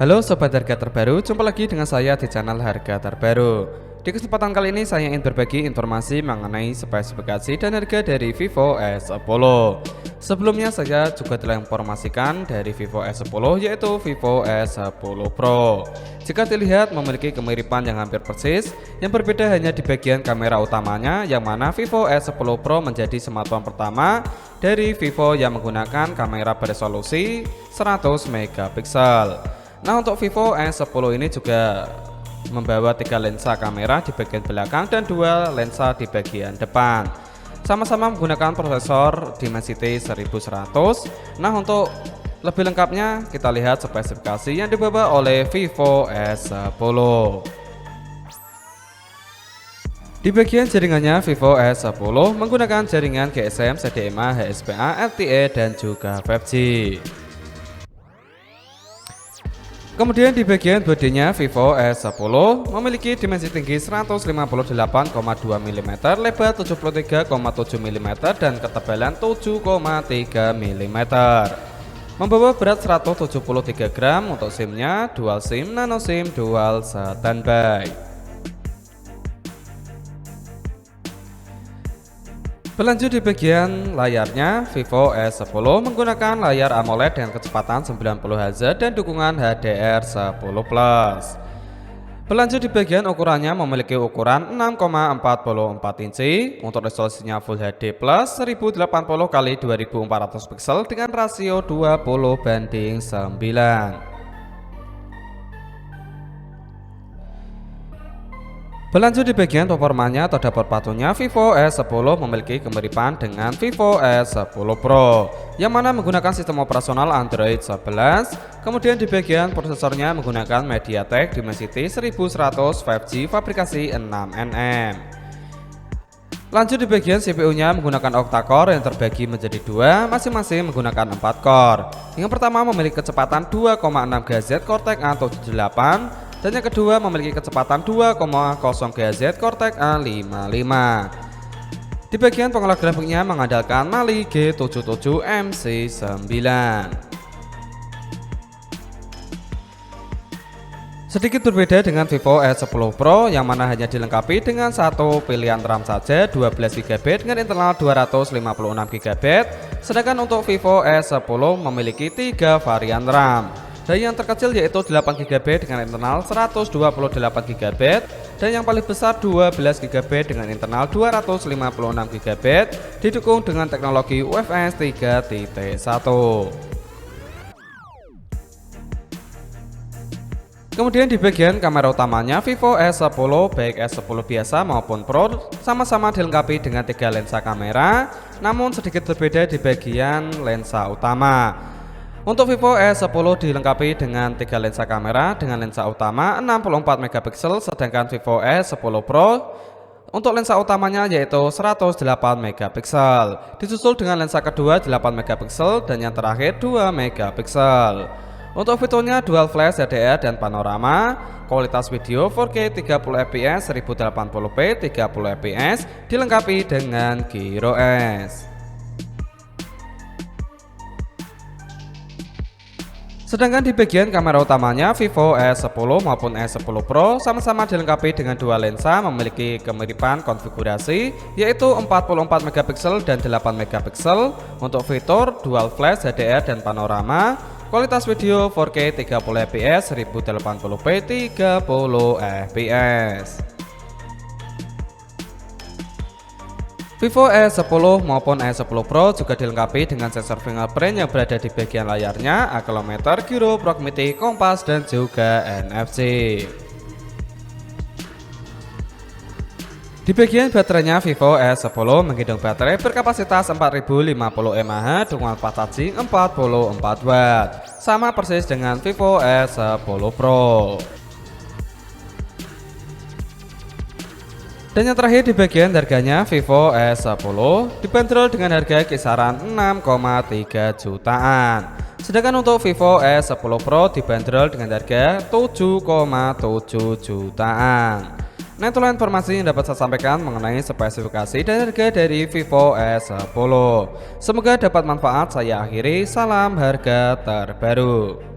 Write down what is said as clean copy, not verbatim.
Halo Sobat Harga Terbaru, jumpa lagi dengan saya di channel Harga Terbaru. Di kesempatan kali ini saya ingin berbagi informasi mengenai spesifikasi dan harga dari Vivo S10. Sebelumnya saya juga telah informasikan dari Vivo S10 yaitu Vivo S10 Pro. Jika dilihat memiliki kemiripan yang hampir persis, yang berbeda hanya di bagian kamera utamanya, yang mana Vivo S10 Pro menjadi smartphone pertama dari Vivo yang menggunakan kamera beresolusi 100 megapiksel. Nah, untuk Vivo S10 ini juga membawa 3 lensa kamera di bagian belakang dan 2 lensa di bagian depan. Sama-sama menggunakan prosesor Dimensity 1100. Nah, untuk lebih lengkapnya kita lihat spesifikasi yang dibawa oleh Vivo S10. Di bagian jaringannya, Vivo S10 menggunakan jaringan GSM, CDMA, HSPA, LTE dan juga 5G. Kemudian di bagian bodinya, Vivo S10 memiliki dimensi tinggi 158,2 mm, lebar 73,7 mm dan ketebalan 7,3 mm. Membawa berat 173 gram. Untuk SIM-nya dual SIM, nano SIM, dual standby. Berlanjut di bagian layarnya, Vivo S10 menggunakan layar AMOLED dengan kecepatan 90Hz dan dukungan HDR10+. Berlanjut di bagian ukurannya, memiliki ukuran 6,44 inci. Untuk resolusinya Full HD Plus 1080x2400 pixel dengan rasio 20:9. Berlanjut di bagian performanya atau dapur patunya, Vivo S10 memiliki kemiripan dengan Vivo S10 Pro yang mana menggunakan sistem operasional Android 11. Kemudian di bagian prosesornya menggunakan MediaTek Dimensity 1100 5G fabrikasi 6nm. Lanjut di bagian CPU-nya menggunakan octa-core yang terbagi menjadi 2, masing-masing menggunakan 4 core. Yang pertama memiliki kecepatan 2,6 GHz Cortex A78 dan yang kedua memiliki kecepatan 2,0 GHz Cortex A55. Di bagian pengolah grafiknya mengandalkan Mali G77 MC9. Sedikit berbeda dengan Vivo S10 Pro yang mana hanya dilengkapi dengan satu pilihan RAM saja, 12GB dengan internal 256GB, sedangkan untuk Vivo S10 memiliki 3 varian RAM. Dan yang terkecil yaitu 8GB dengan internal 128GB dan yang paling besar 12GB dengan internal 256GB, didukung dengan teknologi UFS 3.1. Kemudian di bagian kamera utamanya, Vivo S10 baik S10 biasa maupun Pro sama-sama dilengkapi dengan 3 lensa kamera, namun sedikit berbeda di bagian lensa utama. Untuk Vivo S10 dilengkapi dengan 3 lensa kamera dengan lensa utama 64 megapiksel, sedangkan Vivo S10 Pro untuk lensa utamanya yaitu 108 megapiksel, disusul dengan lensa kedua 8 megapiksel dan yang terakhir 2 megapiksel. Untuk fiturnya dual flash HDR dan panorama, kualitas video 4K 30fps 1080p 30fps dilengkapi dengan Gyro S. Sedangkan di bagian kamera utamanya, Vivo S10 maupun S10 Pro sama-sama dilengkapi dengan 2 lensa memiliki kemiripan konfigurasi yaitu 44 megapiksel dan 8 megapiksel. Untuk fitur dual flash HDR dan panorama, kualitas video 4K 30fps 1080p 30fps. Vivo S10 maupun S10 Pro juga dilengkapi dengan sensor fingerprint yang berada di bagian layarnya, accelerometer, gyro, proximity, kompas, dan juga NFC. Di bagian baterainya, Vivo S10 menghitung baterai berkapasitas 4050 mAh dengan fast charging 44 Watt, sama persis dengan Vivo S10 Pro. Dan yang terakhir di bagian harganya, Vivo S10 dibanderol dengan harga kisaran 6,3 jutaan. Sedangkan untuk Vivo S10 Pro dibanderol dengan harga 7,7 jutaan. Nah, itulah informasi yang dapat saya sampaikan mengenai spesifikasi dan harga dari Vivo S10. Semoga dapat manfaat. Saya akhiri, salam harga terbaru.